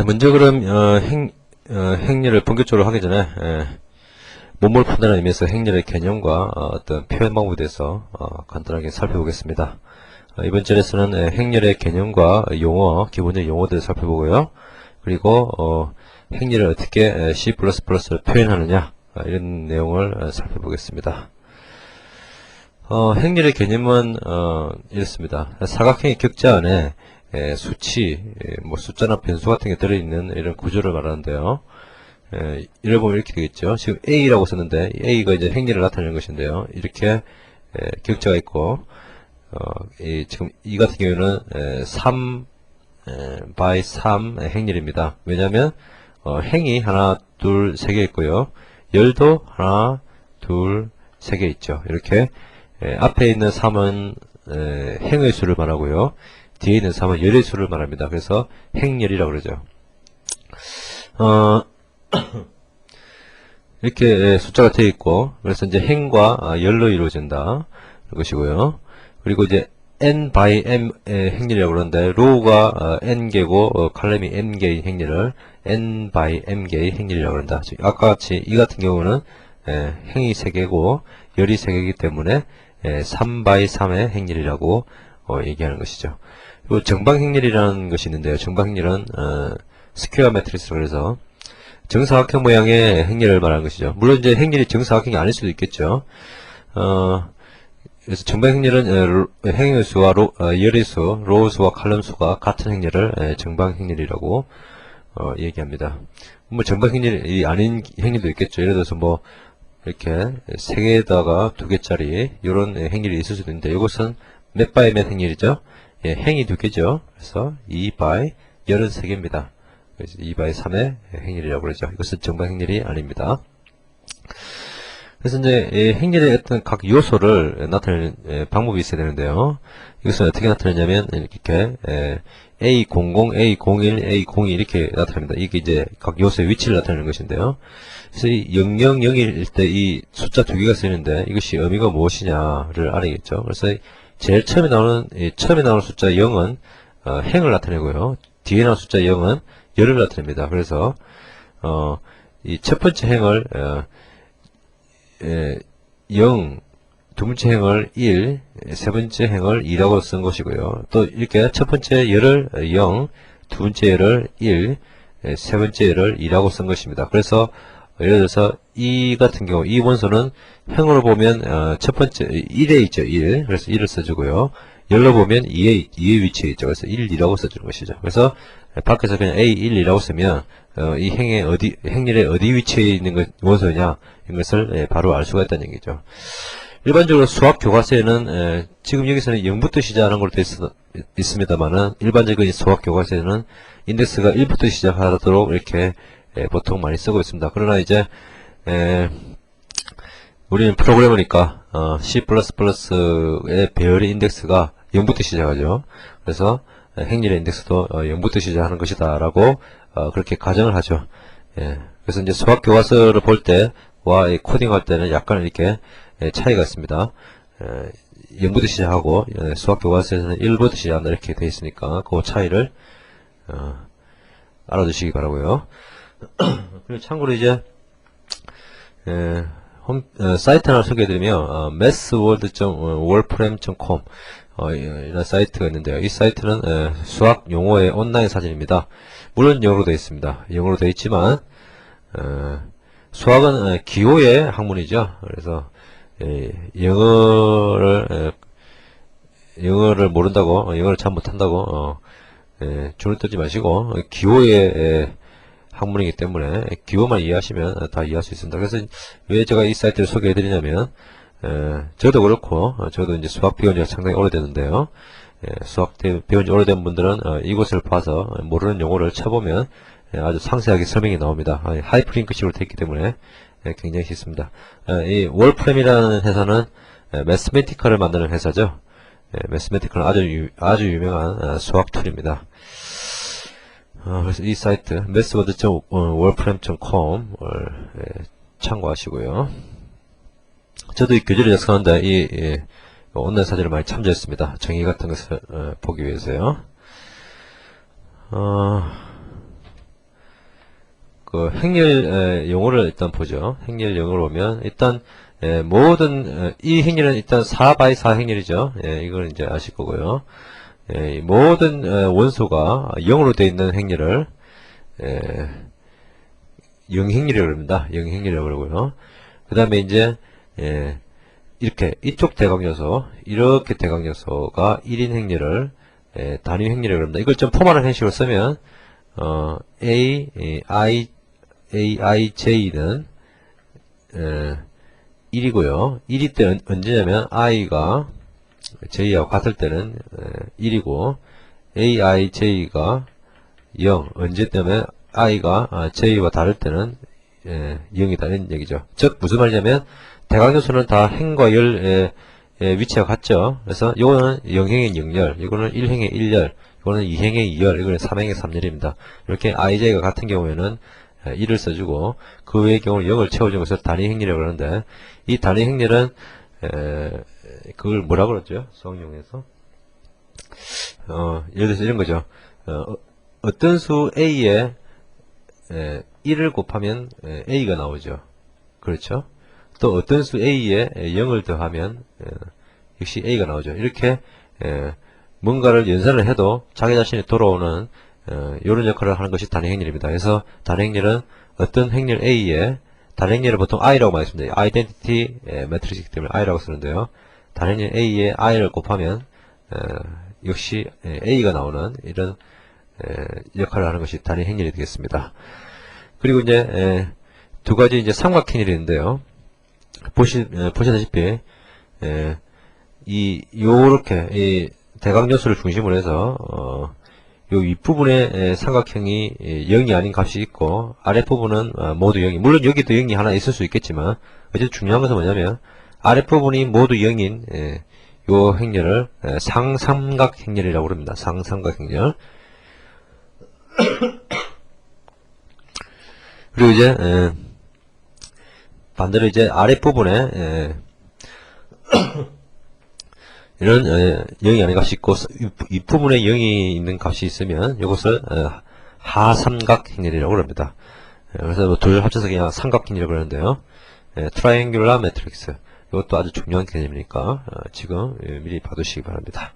먼저 그럼 행렬을 본격적으로 하기 전에 몸을 판단하는 의미에서 행렬의 개념과 어떤 표현 방법에 대해서 간단하게 살펴보겠습니다. 이번 절에서는 행렬의 개념과 용어, 기본적인 용어들을 살펴보고요. 그리고 행렬을 어떻게 C++로 표현하느냐 이런 내용을 살펴보겠습니다. 행렬의 개념은 이렇습니다. 사각형의 격자 안에 수치, 숫자나 변수 같은 게 들어있는 이런 구조를 말하는데요. 이를 보면 이렇게 되겠죠. 지금 A라고 썼는데 A가 이제 행렬을 나타내는 것인데요. 이렇게 격자가 있고 지금 이 같은 경우는 3 by 3 행렬입니다. 왜냐하면 행이 하나, 둘, 세 개 있고요. 열도 하나, 둘, 세 개 있죠. 이렇게 앞에 있는 3은 행의 수를 말하고요. 뒤에 있는 3은 열의 수를 말합니다. 그래서 행열이라고 그러죠. 이렇게 숫자가 되어 있고, 그래서 이제 행과 열로 이루어진다. 이것이고요. 그리고 이제 n by m 행렬이라고 그러는데, 로우가 n개고, 칼럼이 n개의 행렬을 n by m개의 행렬이라고 그런다. 아까 같이 이 같은 경우는 행이 3개고, 열이 3개이기 때문에 3 by 3의 행렬이라고 얘기하는 것이죠. 그리고 정방행렬이라는 것이 있는데요. 정방행렬은 스퀘어 매트리스라고 해서 정사각형 모양의 행렬을 말하는 것이죠. 물론 이제 행렬이 정사각형이 아닐 수도 있겠죠. 그래서 정방행렬은 행의 수와 열의 수, 로우 수와 칼럼 수가 같은 행렬을 정방행렬이라고 얘기합니다. 뭐 정방행렬이 아닌 행렬도 있겠죠. 예를 들어서 뭐 이렇게 3개에다가 2개짜리 이런 행렬이 있을 수도 있는데 이것은 몇 바이 몇 행렬이죠? 행이 2개죠. 그래서 2 by 열은 3개입니다. 그래서 2 by 3의 행렬이라고 그러죠. 이것은 정방행렬이 아닙니다. 그래서 이제 행렬의 어떤 각 요소를 나타내는 방법이 있어야 되는데요. 이것은 어떻게 나타내냐면 이렇게 A00, A01, A02 이렇게 나타납니다. 이게 이제 각 요소의 위치를 나타내는 것인데요. 그래서 이 0001일 때 이 숫자 2개가 쓰이는데 이것이 의미가 무엇이냐를 알아야겠죠. 그래서 제일 처음에 나오는 숫자 0은 행을 나타내고요. 뒤에 나오는 숫자 0은 열을 나타냅니다. 그래서 이 첫 번째 행을 0, 두 번째 행을 1, 세 번째 행을 2라고 쓴 것이고요. 또 이렇게 첫 번째 열을 0, 두 번째 열을 1, 세 번째 열을 2라고 쓴 것입니다. 그래서 예를 들어서 이 같은 경우 이 원소는 행으로 보면 첫 번째 1에 있죠. 1. 그래서 1을 써주고요. 열로 보면 2의 위치에 있죠. 그래서 1, 2라고 써주는 것이죠. 그래서 밖에서 그냥 A, 1, 2라고 쓰면 이 행렬의 어디 위치에 있는 원소냐 이런 것을 바로 알 수가 있다는 얘기죠. 일반적으로 수학 교과서에는 지금 여기서는 0부터 시작하는 걸로 되어 있습니다만은 일반적인 수학 교과서에는 인덱스가 1부터 시작하도록 이렇게 보통 많이 쓰고 있습니다. 그러나 이제 우리는 프로그래머니까 C++의 배열의 인덱스가 0부터 시작하죠. 그래서 행렬의 인덱스도 0부터 시작하는 것이다 라고 그렇게 가정을 하죠. 그래서 이제 수학 교과서를 볼 때와 코딩할 때는 약간 이렇게 차이가 있습니다. 0부터 시작하고 수학 교과서에서는 1부터 시작한다 이렇게 되어 있으니까 그 차이를 알아두시기 바라고요. 그리고 참고로 이제 사이트 하나 소개해드리면 mathworld.warframe.com 이런 사이트가 있는데요. 이 사이트는 수학 용어의 온라인 사진입니다. 물론 영어로 되어 있습니다. 영어로 되어 있지만 수학은 기호의 학문이죠. 그래서 영어를 모른다고 영어를 잘 못한다고 줄을 뜨지 마시고 기호의 학문이기 때문에 기호만 이해하시면 다 이해할 수 있습니다. 그래서 왜 제가 이 사이트를 소개해드리냐면 저도 그렇고 저도 이제 수학 배운 지가 상당히 오래됐는데요. 수학 배운 지 오래된 분들은 이곳을 봐서 모르는 용어를 쳐보면 아주 상세하게 설명이 나옵니다. 하이퍼링크식으로 되어 있기 때문에 굉장히 쉽습니다. 이 월프렘이라는 회사는 매스메티컬을 만드는 회사죠. 매스메티컬은 아주 유명한 수학 툴입니다. 그래서 이 사이트 mathword.warframe.com을 참고하시고요. 저도 이 교재를 작성하는데 이 온라인 사진을 많이 참조했습니다. 정의 같은 것을 보기 위해서요. 그 행렬 용어를 일단 보죠. 행렬 용어를 보면 일단 모든 이 행렬은 일단 4x4 행렬이죠. 이걸 이제 아실 거고요. 이 모든 원소가 0으로 되어 있는 행렬을 영행렬이라고 합니다. 영행렬이라고 그러고요. 그 다음에 이제 이렇게 이쪽 대각요소, 이렇게 대각요소가 1인 행렬을 단위 행렬이라고 합니다. 이걸 좀 포괄한 형식으로 쓰면 aij는 1이고요. 1이 때 언제냐면 i가 j하고 같을 때는 1이고 aij가 0 언제 때문에 i가 j와 다를 때는 0이다는 얘기죠. 즉 무슨 말이냐면 대각요소는 다 행과 열의 위치가 같죠. 그래서 이거는 0행의 0열, 이거는 1행의 1열, 이거는 2행의 2열, 이거는 3행의 3열입니다. 이렇게 ij가 같은 경우에는 1을 써주고 그 외의 경우는 0을 채워준 것을 단위 행렬이라고 하는데 이 단위 행렬은 그걸 뭐라고 그러죠? 수학용에서 예를 들어서 이런 거죠. 어떤 수 a에 1을 곱하면 a가 나오죠. 그렇죠? 또 어떤 수 a에 0을 더하면 역시 a가 나오죠. 이렇게 뭔가를 연산을 해도 자기 자신이 돌아오는 이런 역할을 하는 것이 단위 행렬입니다. 그래서 단위 행렬은 어떤 행렬 a에 단위 행렬을 보통 i라고 말했습니다. 아이덴티티 매트릭스이기 때문에 i라고 쓰는데요. 단위 행렬 a에 i를 곱하면 역시 a가 나오는 이런 역할을 하는 것이 단위 행렬이 되겠습니다. 그리고 이제 두 가지 이제 삼각행렬이 있는데요. 보시다시피 요렇게 이 대각요소를 중심으로 해서 요 윗부분에 삼각형이 0이 아닌 값이 있고 아랫부분은 모두 0이, 물론 여기도 0이 하나 있을 수 있겠지만 어쨌든 중요한 것은 뭐냐면 아랫부분이 모두 0인 요 행렬을 상삼각행렬이라고 합니다. 상삼각행렬. 그리고 이제 반대로 이제 아랫부분에 이런 0이 아닌 값이 있고 윗부분에 0이 있는 값이 있으면 이것을 하삼각행렬이라고 합니다. 그래서 뭐 둘 합쳐서 그냥 삼각행렬이라고 하는데요. 트라이앵귤러 매트릭스, 이것도 아주 중요한 개념이니까 지금 미리 봐두시기 바랍니다.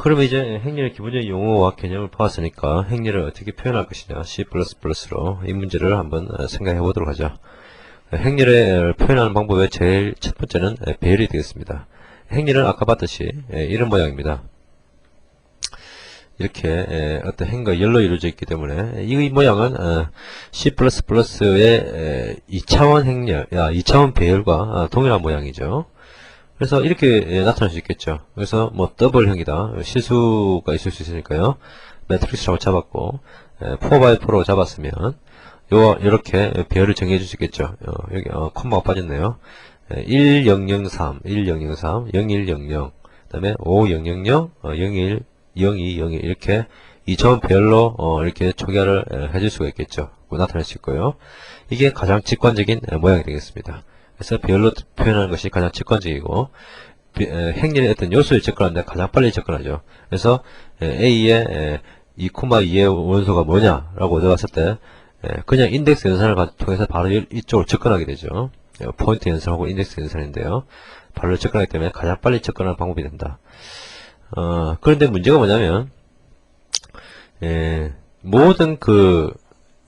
그러면 이제 행렬의 기본적인 용어와 개념을 보았으니까 행렬을 어떻게 표현할 것이냐, C++로 이 문제를 한번 생각해 보도록 하죠. 행렬을 표현하는 방법의 제일 첫 번째는 배열이 되겠습니다. 행렬은 아까 봤듯이 이런 모양입니다. 이렇게 어떤 행과 열로 이루어져 있기 때문에 이 모양은 C++의 2차원 행렬, 2차원 배열과 동일한 모양이죠. 그래서 이렇게 나타날 수 있겠죠. 그래서 뭐 더블형이다, 실수가 있을 수 있으니까요. 매트릭스라고 잡았고 4x4로 잡았으면 요렇게 배열을 정해 줄 수 있겠죠. 여기 콤마가 빠졌네요. 1003, 1003, 0100, 그 다음에 5000, 01, 0201 이렇게 2차원 배열로 이렇게 초기화를 해줄 수가 있겠죠. 나타낼 수 있고요. 이게 가장 직관적인 모양이 되겠습니다. 그래서 배열로 표현하는 것이 가장 직관적이고 행렬의 어떤 요소에 접근하는데 가장 빨리 접근하죠. 그래서 A의 2,2의 원소가 뭐냐라고 얻어봤을 때 그냥 인덱스 연산을 통해서 바로 이쪽으로 접근하게 되죠. 포인트 연산하고 인덱스 연산인데요. 바로 접근하기 때문에 가장 빨리 접근하는 방법이 된다. 그런데 문제가 뭐냐면 모든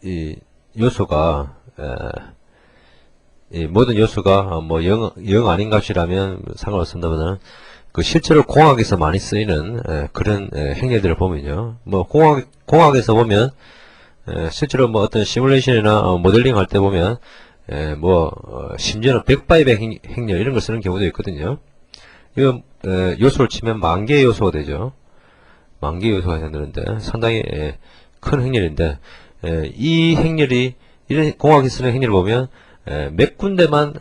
이 요소가 모든 요소가 뭐 0 아닌 값이라면 상관없습니다만 실제로 공학에서 많이 쓰이는 그런 행렬들을 보면요. 뭐 공학에서 보면 실제로 뭐 어떤 시뮬레이션이나 모델링 할 때 보면 심지어는 100x100 행렬 이런 걸 쓰는 경우도 있거든요. 이거 요소를 치면 10,000개의 요소가 되죠. 10,000개의 요소가 되는데 상당히 큰 행렬인데 이 행렬이 이런 공학에 쓰는 행렬을 보면 몇 군데만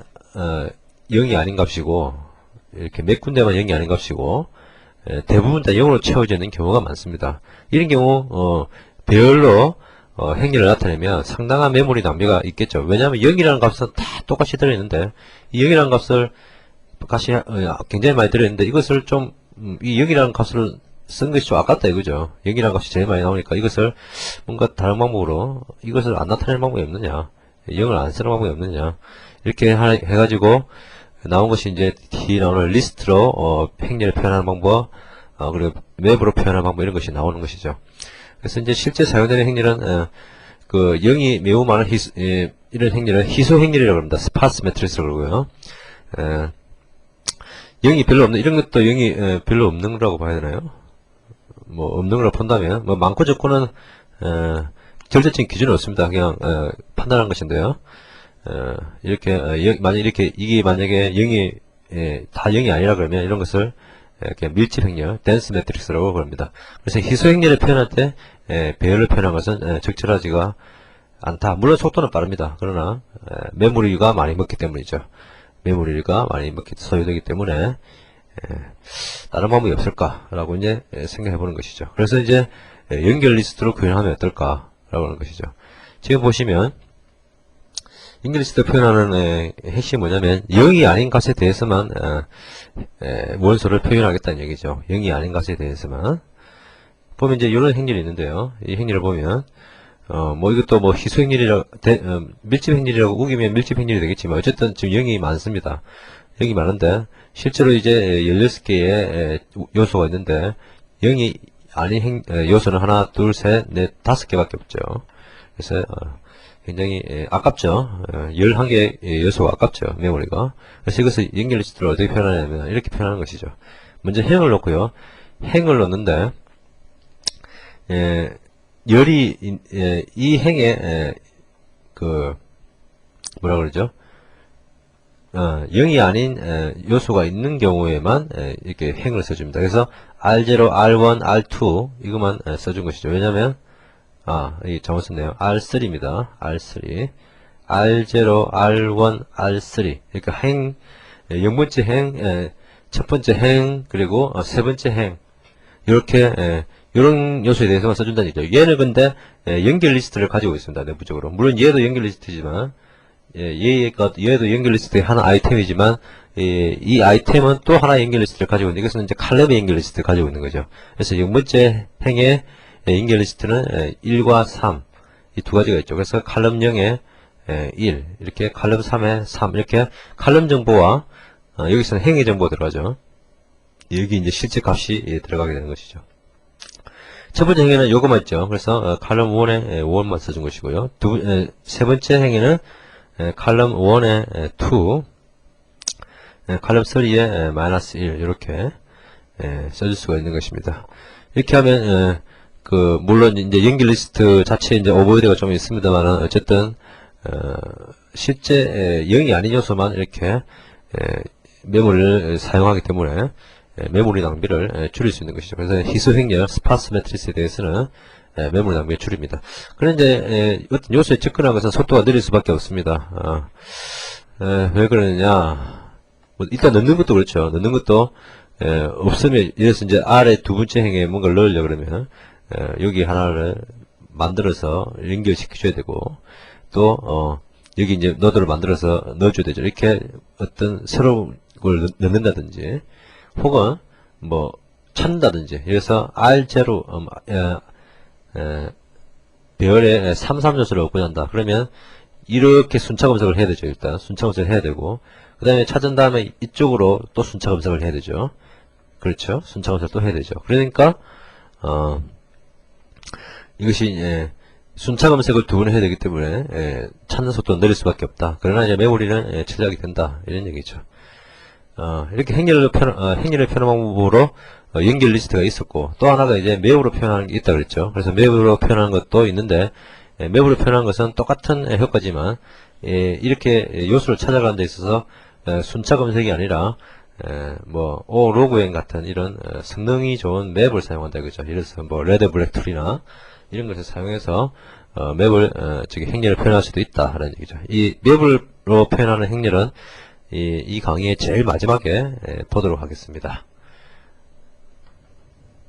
0이 아닌 값이고 이렇게 몇 군데만 0이 아닌 값이고 대부분 다 0으로 채워져 있는 경우가 많습니다. 이런 경우 배열로 행렬을 나타내면 상당한 메모리 낭비가 있겠죠. 왜냐하면 0이라는 값은 다 똑같이 들어있는데 이 0이라는 값을 굉장히 많이 들어있는데 이것을 좀 이 0이라는 값을 쓴 것이 좀 아깝다 이거죠. 0이라는 값이 제일 많이 나오니까 이것을 뭔가 다른 방법으로 이것을 안 나타낼 방법이 없느냐, 0을 안 쓰는 방법이 없느냐, 이렇게 해가지고 나온 것이 이제 뒤 나오는 리스트로 행렬을 표현하는 방법, 그리고 맵으로 표현하는 방법, 이런 것이 나오는 것이죠. 그래서 이제 실제 사용되는 행렬은 그 0이 매우 많은 이런 행렬은 희소 행렬이라고 합니다. 스파스 매트리스라고 그러고요. 0이 별로 없는, 이런 것도 0이 별로 없는 거라고 봐야 되나요? 뭐 없는 거라고 본다면 뭐 많고 적고는 절대적인 기준은 없습니다. 그냥 판단한 것인데요. 이렇게 만약 이렇게 이게 만약에 0이 다 0이 아니라 그러면 이런 것을 이렇게 밀집 행렬, 댄스 매트릭스라고 부릅니다. 그래서 희소 행렬을 표현할 때 배열을 표현한 것은 적절하지가 않다. 물론 속도는 빠릅니다. 그러나 메모리가 많이 먹기 때문이죠. 메모리가 많이 먹기 소요되기 때문에 다른 방법이 없을까라고 이제 생각해 보는 것이죠. 그래서 이제 연결 리스트로 표현하면 어떨까라고 하는 것이죠. 지금 보시면 연결 리스트 표현하는 핵심이 뭐냐면 0이 아닌 값에 대해서만 원소를 표현하겠다는 얘기죠. 0이 아닌 값에 대해서만. 보면 이제 이런 행렬이 있는데요. 이 행렬을 보면 뭐 이것도 뭐 희소 행렬이라고 밀집 행렬이라고 우기면 밀집 행렬이 되겠지만 어쨌든 지금 0이 많습니다. 0이 많은데 실제로 이제 16개의 요소가 있는데 0이 아닌 요소는 하나, 둘, 셋, 넷, 5개밖에 없죠. 그래서 굉장히 아깝죠. 11개의 요소가 아깝죠. 메모리가. 그래서 이것을 연결 리스트를 어떻게 표현하냐면 이렇게 표현하는 것이죠. 먼저 행을 놓고요. 행을 놓는데 열이 이 행에 그 뭐라 그러죠? 0이 아닌 요소가 있는 경우에만 이렇게 행을 써줍니다. 그래서 R0, R1, R2 이것만 써준 것이죠. 왜냐면 이 잘못 썼네요. R3입니다. R3, R0, R1, R3. 그러니까 행, 0번째 행, 첫 번째 행, 그리고 세 번째 행. 이렇게 이런 요소에 대해서만 써준다는 얘기죠. 얘는 근데 연결 리스트를 가지고 있습니다. 내부적으로. 물론 얘도 연결 리스트지만 얘도 연결 리스트의 하나 아이템이지만 이 아이템은 또 하나 연결 리스트를 가지고 있는데 이것은 이제 칼럼의 연결 리스트를 가지고 있는 거죠. 그래서 0번째 행의 연결 리스트는 1과 3 이 두 가지가 있죠. 그래서 칼럼 0에 1 이렇게 칼럼 3에 3 이렇게 칼럼 정보와 여기서는 행의 정보가 들어가죠. 여기 이제 실제 값이 들어가게 되는 것이죠. 첫 번째 행에는 요거만 있죠. 그래서 칼럼 1에 1만 써준 것이고요. 세 번째 행에는 칼럼 1에 2, 칼럼 3에 마이너스 1 이렇게 써줄 수가 있는 것입니다. 이렇게 하면 물론 이제 연결 리스트 자체에 이제 오버헤드가 좀 있습니다만은 어쨌든 실제 0이 아닌 요소만 이렇게 메모리를 사용하기 때문에 메모리 낭비를 줄일 수 있는 것이죠. 그래서 희소 행렬 스파스 매트리스에 대해서는 메모리 낭비를 줄입니다. 그런데 어떤 요소에 접근하는 것은 속도가 느릴 수밖에 없습니다. 왜 그러느냐? 일단 넣는 것도 그렇죠. 넣는 것도 없으면 예를 들어서 이제 아래 두 번째 행에 뭔가를 넣으려고 그러면 여기 하나를 만들어서 연결시켜줘야 되고 또 여기 이제 노드를 만들어서 넣어줘야 되죠. 이렇게 어떤 새로운 걸 넣는다든지 혹은 뭐 찾는다든지 그래서 R0 배열에 33 요소를 얻고자 한다. 그러면 이렇게 순차 검색을 해야 되죠. 일단 순차 검색을 해야 되고 그 다음에 찾은 다음에 이쪽으로 또 순차 검색을 해야 되죠. 그렇죠. 순차 검색을 또 해야 되죠. 그러니까 이것이 순차 검색을 두 번 해야 되기 때문에 찾는 속도는 느릴 수밖에 없다. 그러나 이제 메모리는 최적이 된다. 이런 얘기죠. 이렇게 행렬을 표현하는 방법으로 연결 리스트가 있었고 또 하나가 이제 맵으로 표현하는 게 있다 그랬죠. 그래서 맵으로 표현하는 것도 있는데 맵으로 표현하는 것은 똑같은 효과지만 이렇게 요소를 찾아가는 데 있어서 순차 검색이 아니라 로그엔 같은 이런 성능이 좋은 맵을 사용한다 이거죠. 예를 들어서 뭐 레드 블랙 툴이나 이런 것을 사용해서 맵을 행렬을 표현할 수도 있다라는 얘기죠. 이 맵으로 표현하는 행렬은 이 강의의 제일 마지막에 보도록 하겠습니다.